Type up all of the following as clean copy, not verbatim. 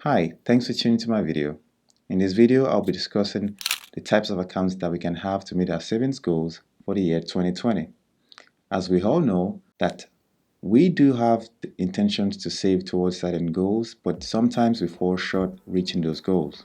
Hi, thanks for tuning to my video. In this video, I'll be discussing the types of accounts that we can have to meet our savings goals for the year 2020. As we all know that we do have the intentions to save towards certain goals, but sometimes we fall short reaching those goals.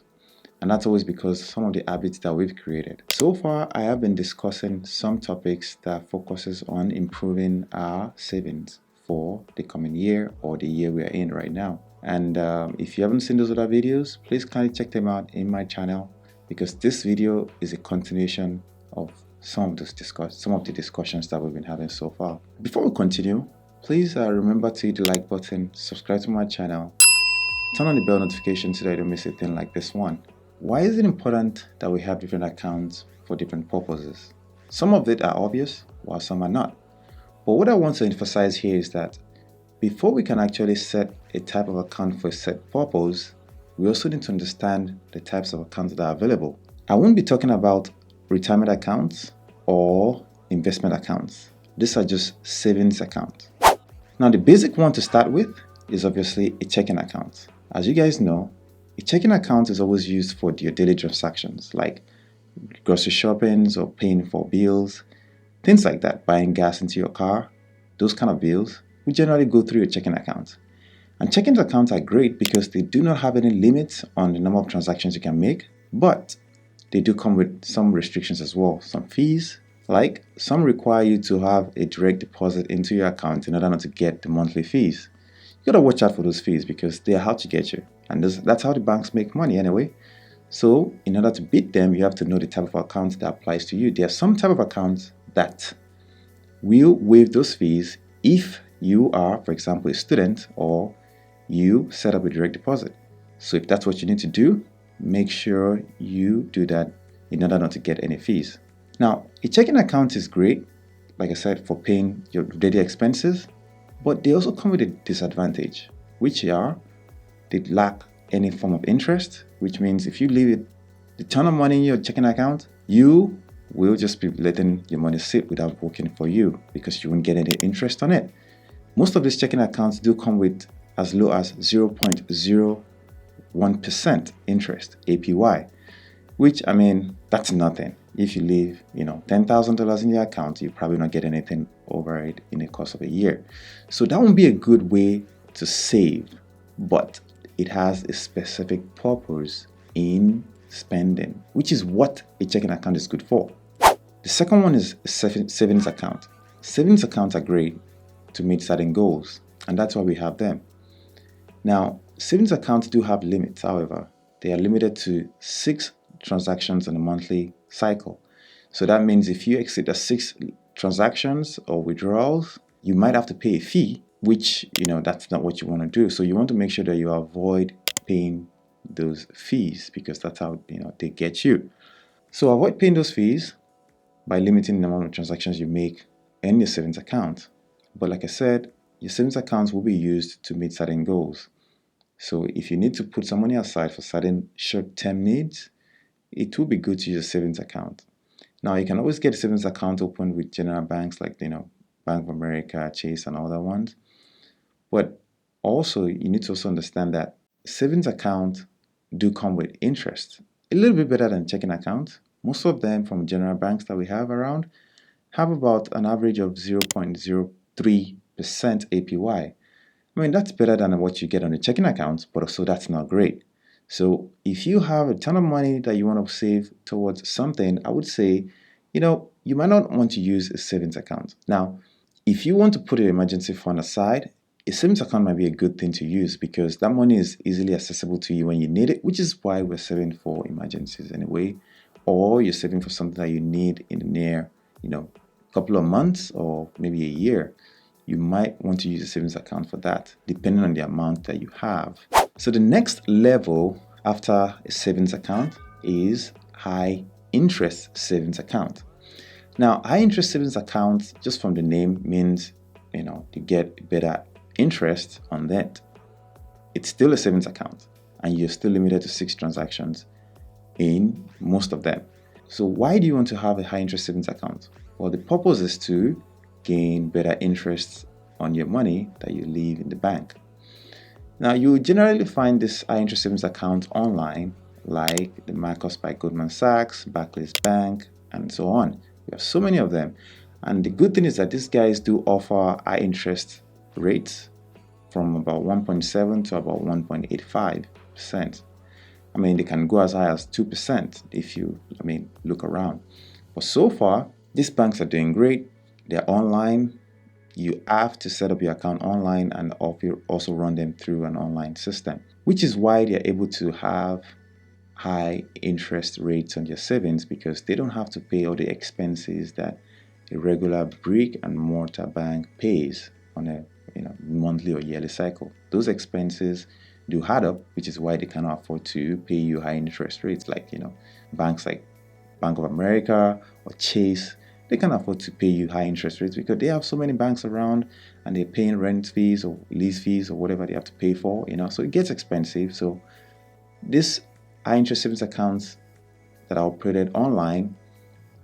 And that's always because of some of the habits that we've created. So far, I have been discussing some topics that focuses on improving our savings for the coming year or the year we are in right now. And if you haven't seen those other videos, please kindly check them out in my channel because this video is a continuation of some of the discussions that we've been having so far. Before we continue, please remember to hit the like button, subscribe to my channel, turn on the bell notification so that you don't miss a thing like this one. Why is it important that we have different accounts for different purposes? Some of it are obvious, while some are not. But what I want to emphasize here is that before we can actually set a type of account for a set purpose, we also need to understand the types of accounts that are available. I won't be talking about retirement accounts or investment accounts. These are just savings accounts. Now, the basic one to start with is obviously a checking account. As you guys know, a checking account is always used for your daily transactions like grocery shoppings or paying for bills, things like that, buying gas into your car, those kind of bills. We generally go through your checking account. And checking accounts are great because they do not have any limits on the number of transactions you can make, but they do come with some restrictions as well, some fees. Like some require you to have a direct deposit into your account in order not to get the monthly fees. You gotta watch out for those fees because they are out to get you. And that's how the banks make money anyway. So in order to beat them, you have to know the type of account that applies to you. There are some type of accounts that will waive those fees if you are, for example, a student or you set up a direct deposit. So if that's what you need to do, make sure you do that in order not to get any fees. Now, a checking account is great, like I said, for paying your daily expenses, but they also come with a disadvantage, which are they lack any form of interest, which means if you leave a ton of money in your checking account, you will just be letting your money sit without working for you because you won't get any interest on it. Most of these checking accounts do come with as low as 0.01% interest, APY, which, I mean, that's nothing. If you leave, $10,000 in your account, you probably not get anything over it in the course of a year. So that won't be a good way to save, but it has a specific purpose in spending, which is what a checking account is good for. The second one is a savings account. Savings accounts are great to meet certain goals, and that's why we have them. Now, savings accounts do have limits, however. They are limited to 6 transactions in a monthly cycle. So that means if you exceed the 6 transactions or withdrawals, you might have to pay a fee, which, that's not what you want to do. So you want to make sure that you avoid paying those fees because that's how, they get you. So avoid paying those fees by limiting the amount of transactions you make in your savings account. But like I said, your savings accounts will be used to meet certain goals. So if you need to put some money aside for certain short-term needs, it will be good to use a savings account. Now, you can always get a savings account opened with general banks like, Bank of America, Chase, and other ones. But also, you need to also understand that savings accounts do come with interest. A little bit better than checking accounts. Most of them from general banks that we have around have about an average of 0.03% APY. I mean, that's better than what you get on a checking account, but also that's not great. So if you have a ton of money that you want to save towards something, I would say, you might not want to use a savings account. Now, if you want to put an emergency fund aside, a savings account might be a good thing to use because that money is easily accessible to you when you need it, which is why we're saving for emergencies anyway, or you're saving for something that you need in the near, couple of months or maybe a year. You might want to use a savings account for that, depending on the amount that you have. So the next level after a savings account is high interest savings account. Now, high interest savings account, just from the name, means, you get better interest on that. It's still a savings account, and you're still limited to 6 transactions in most of them. So why do you want to have a high interest savings account? Well, the purpose is to gain better interest on your money that you leave in the bank. Now, you generally find this high interest savings account online, like the Marcus by Goldman Sachs, Barclays Bank, and so on. We have so many of them. And the good thing is that these guys do offer high interest rates from about 1.7 to about 1.85%. I mean, they can go as high as 2% if you, look around. But so far, these banks are doing great. They're online. You have to set up your account online and also run them through an online system, which is why they're able to have high interest rates on your savings, because they don't have to pay all the expenses that a regular brick and mortar bank pays on a monthly or yearly cycle. Those expenses do add up, which is why they cannot afford to pay you high interest rates like banks like Bank of America or Chase. They can afford to pay you high interest rates because they have so many banks around and they're paying rent fees or lease fees or whatever they have to pay for, so it gets expensive. So these high interest savings accounts that are operated online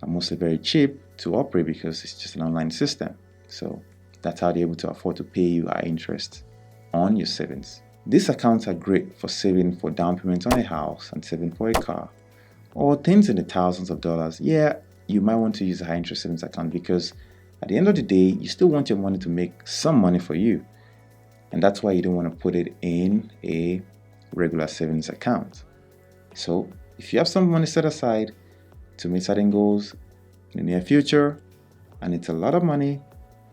are mostly very cheap to operate because it's just an online system. So that's how they're able to afford to pay you high interest on your savings. These accounts are great for saving for down payments on a house and saving for a car, or things in the thousands of dollars. Yeah, you might want to use a high interest savings account because at the end of the day, you still want your money to make some money for you. And that's why you don't want to put it in a regular savings account. So if you have some money set aside to meet certain goals in the near future, and it's a lot of money,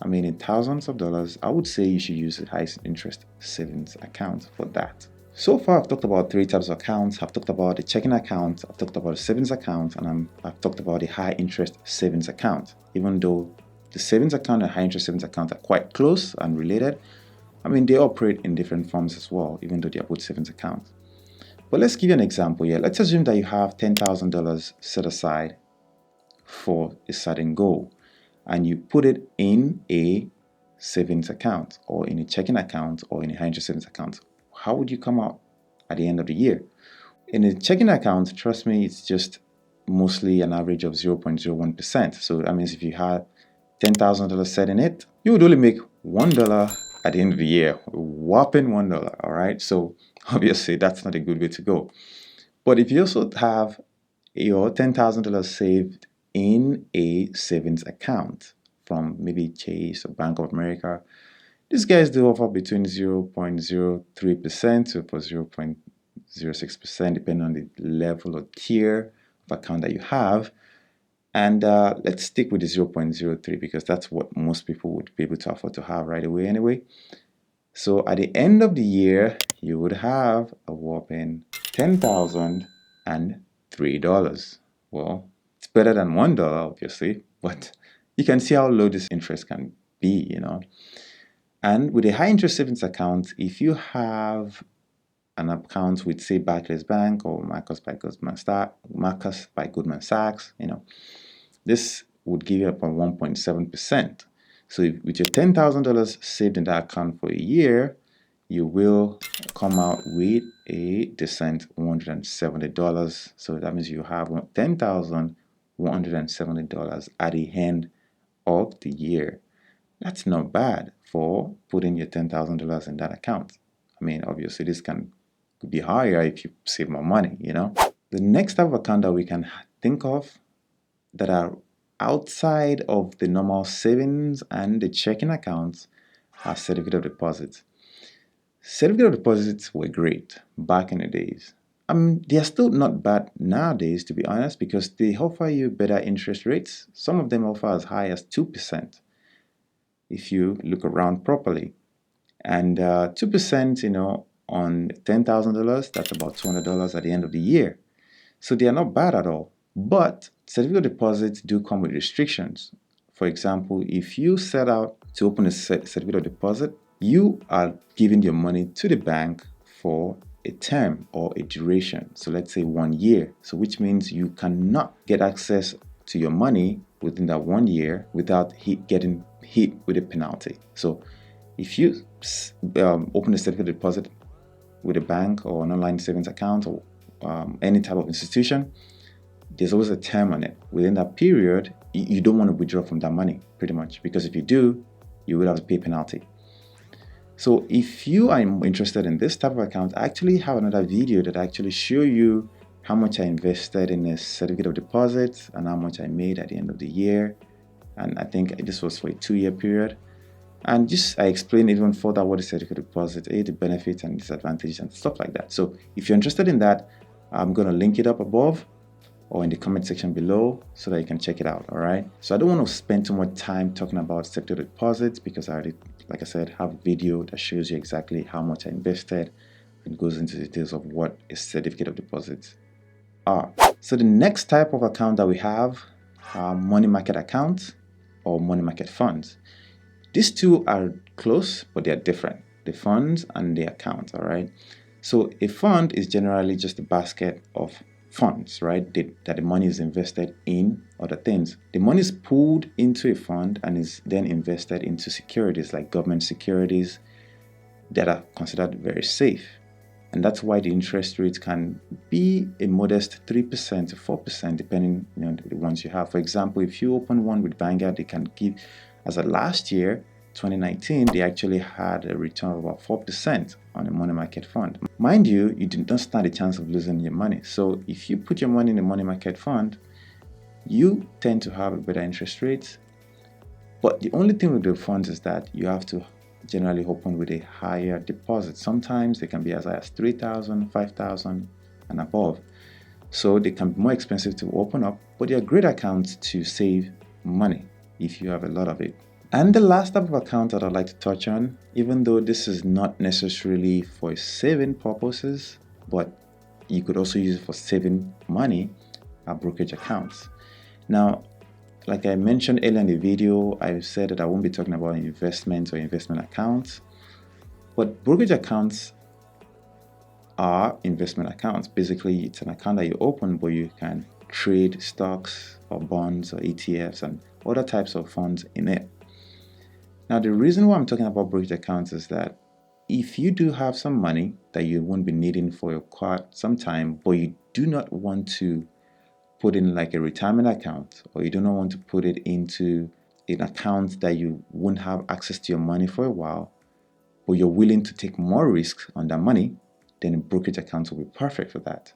in thousands of dollars, I would say you should use a high interest savings account for that. So far, I've talked about 3 types of accounts. I've talked about the checking account, I've talked about the savings account, and I've talked about the high interest savings account. Even though the savings account and high interest savings account are quite close and related, they operate in different forms as well, even though they are both savings accounts. But let's give you an example here. Let's assume that you have $10,000 set aside for a certain goal, and you put it in a savings account or in a checking account or in a high interest savings account. How would you come out at the end of the year? In a checking account, trust me, it's just mostly an average of 0.01%. So that means if you had $10,000 set in it, you would only make $1 at the end of the year, a whopping $1. All right. So obviously that's not a good way to go. But if you also have your $10,000 saved in a savings account from maybe Chase or Bank of America, these guys do offer between 0.03% to 0.06%, depending on the level or tier of account that you have. And let's stick with the 0.03 because that's what most people would be able to afford to have right away anyway. So at the end of the year, you would have a whopping $10,003. Well, it's better than $1, obviously, but you can see how low this interest can be, And with a high interest savings account, if you have an account with, say, Barclays Bank or Marcus by Goldman Sachs, this would give you upon 1.7%. So with your $10,000 saved in that account for a year, you will come out with a decent $170. So that means you have $10,170 at the end of the year. That's not bad for putting your $10,000 in that account. Obviously this could be higher if you save more money, The next type of account that we can think of that are outside of the normal savings and the checking accounts are certificate of deposits. Certificate of deposits were great back in the days. They are still not bad nowadays, to be honest, because they offer you better interest rates. Some of them offer as high as 2%. If you look around properly. And 2%, on $10,000, that's about $200 at the end of the year. So they are not bad at all. But certificate of deposits do come with restrictions. For example, if you set out to open a certificate of deposit, you are giving your money to the bank for a term or a duration. So let's say 1 year. So which means you cannot get access to your money within that 1 year without getting hit with a penalty. So if you open a certificate of deposit with a bank or an online savings account or any type of institution, there's always a term on it. Within that period, you don't want to withdraw from that money, pretty much, because if you do, you will have to pay a penalty. So if you are interested in this type of account, I actually have another video that actually show you how much I invested in a certificate of deposit and how much I made at the end of the year. And I think this was for a 2-year period. And just I explain even further what is certificate of deposit, the benefits and disadvantages and stuff like that. So if you're interested in that, I'm going to link it up above or in the comment section below so that you can check it out. All right. So I don't want to spend too much time talking about certificate of deposits because I already, like I said, have a video that shows you exactly how much I invested and goes into details of what a certificate of deposits are. So the next type of account that we have are money market accounts or money market funds. These two are close, but they are different. The funds and the accounts, all right? So a fund is generally just a basket of funds, right? That the money is invested in other things. The money is pooled into a fund and is then invested into securities like government securities that are considered very safe. And that's why the interest rate can be a modest 3% to 4% depending on the ones you have. For example, if you open one with Vanguard, they can give, as of last year, 2019, they actually had a return of about 4% on a money market fund. Mind you, you do not stand a chance of losing your money. So if you put your money in a money market fund, you tend to have a better interest rate. But the only thing with the funds is that you have to generally open with a higher deposit. Sometimes they can be as high as 3,000, 5,000 and above. So they can be more expensive to open up, but they're great accounts to save money if you have a lot of it. And the last type of account that I'd like to touch on, even though this is not necessarily for saving purposes, but you could also use it for saving money, are brokerage accounts. Now, like I mentioned earlier in the video, I said that I won't be talking about investments or investment accounts, but brokerage accounts are investment accounts. Basically, it's an account that you open where you can trade stocks or bonds or ETFs and other types of funds in it. Now, the reason why I'm talking about brokerage accounts is that if you do have some money that you won't be needing for quite some time, but you do not want to put in like a retirement account, or you do not want to put it into an account that you won't have access to your money for a while, but you're willing to take more risks on that money, then a brokerage account will be perfect for that.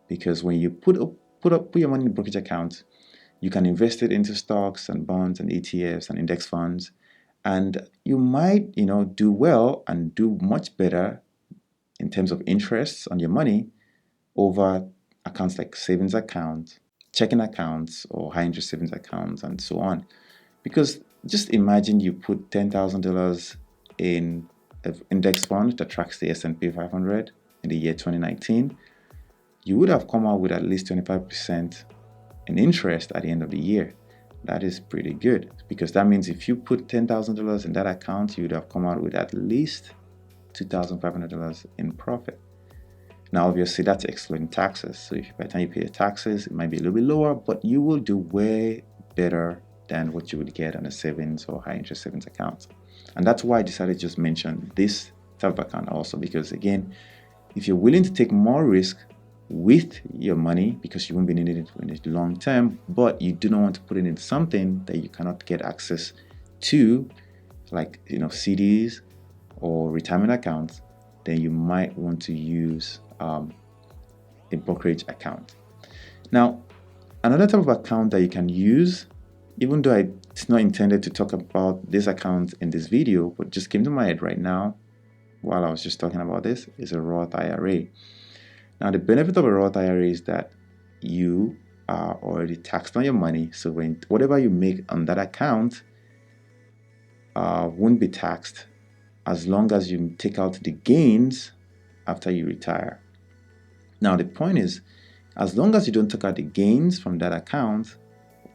Because when you put your money in a brokerage account, you can invest it into stocks and bonds and ETFs and index funds, and you might, do well and do much better in terms of interests on your money over accounts like savings accounts, checking accounts, or high interest savings accounts, and so on. Because just imagine you put $10,000 in an index fund that tracks the S&P 500 in the year 2019, you would have come out with at least 25% in interest at the end of the year. That is pretty good, because that means if you put $10,000 in that account, you would have come out with at least $2,500 in profit. Now, obviously, that's excluding taxes. So if by the time you pay your taxes, it might be a little bit lower, but you will do way better than what you would get on a savings or high interest savings account. And that's why I decided to just mention this type of account also, because again, if you're willing to take more risk with your money because you won't be needing it in the long term, but you do not want to put it in something that you cannot get access to, like CDs or retirement accounts, then you might want to use a brokerage account. Now, another type of account that you can use, even though it's not intended to talk about this account in this video, but just came to my head right now while I was just talking about this, is a Roth IRA. Now, the benefit of a Roth IRA is that you are already taxed on your money. So whatever you make on that account won't be taxed as long as you take out the gains after you retire. Now, the point is, as long as you don't take out the gains from that account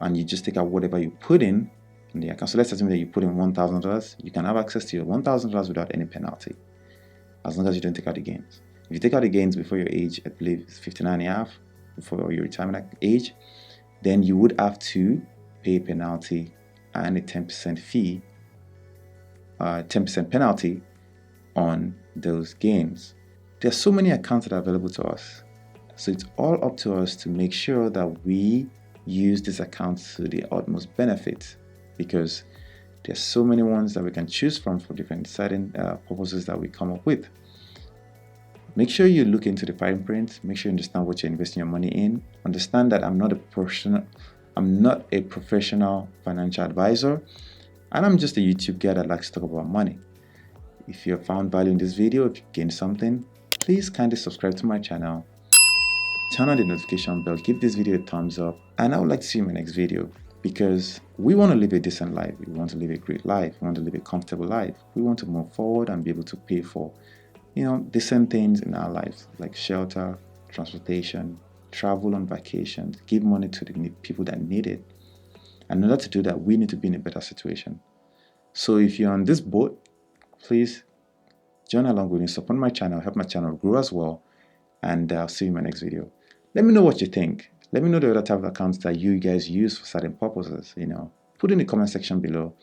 and you just take out whatever you put in the account. So let's assume that you put in $1,000, you can have access to your $1,000 without any penalty, as long as you don't take out the gains. If you take out the gains before your age, I believe it's 59 and a half, before your retirement age, then you would have to pay a penalty and a 10% fee, 10% penalty on those gains. There are so many accounts that are available to us. So it's all up to us to make sure that we use these accounts to the utmost benefit, because There's so many ones that we can choose from for different certain purposes that we come up with. Make sure you look into the fine print. Make sure you understand what you're investing your money in. Understand that I'm not a professional financial advisor, and I'm just a YouTube guy that likes to talk about money. If you have found value in this video, if you gained something, please kindly subscribe to my channel, turn on the notification bell, give this video a thumbs up, and I would like to see you in my next video, because we want to live a decent life. We want to live a great life. We want to live a comfortable life. We want to move forward and be able to pay for decent things in our lives, like shelter, transportation, travel on vacations, give money to the people that need it. And in order to do that, we need to be in a better situation. So if you're on this boat, please join along with me, support my channel, help my channel grow as well, and I'll see you in my next video. Let me know what you think. Let me know the other type of accounts that you guys use for certain purposes. Put in the comment section below,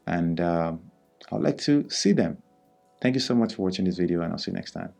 and I'd like to see them. Thank you so much for watching this video, and I'll see you next time.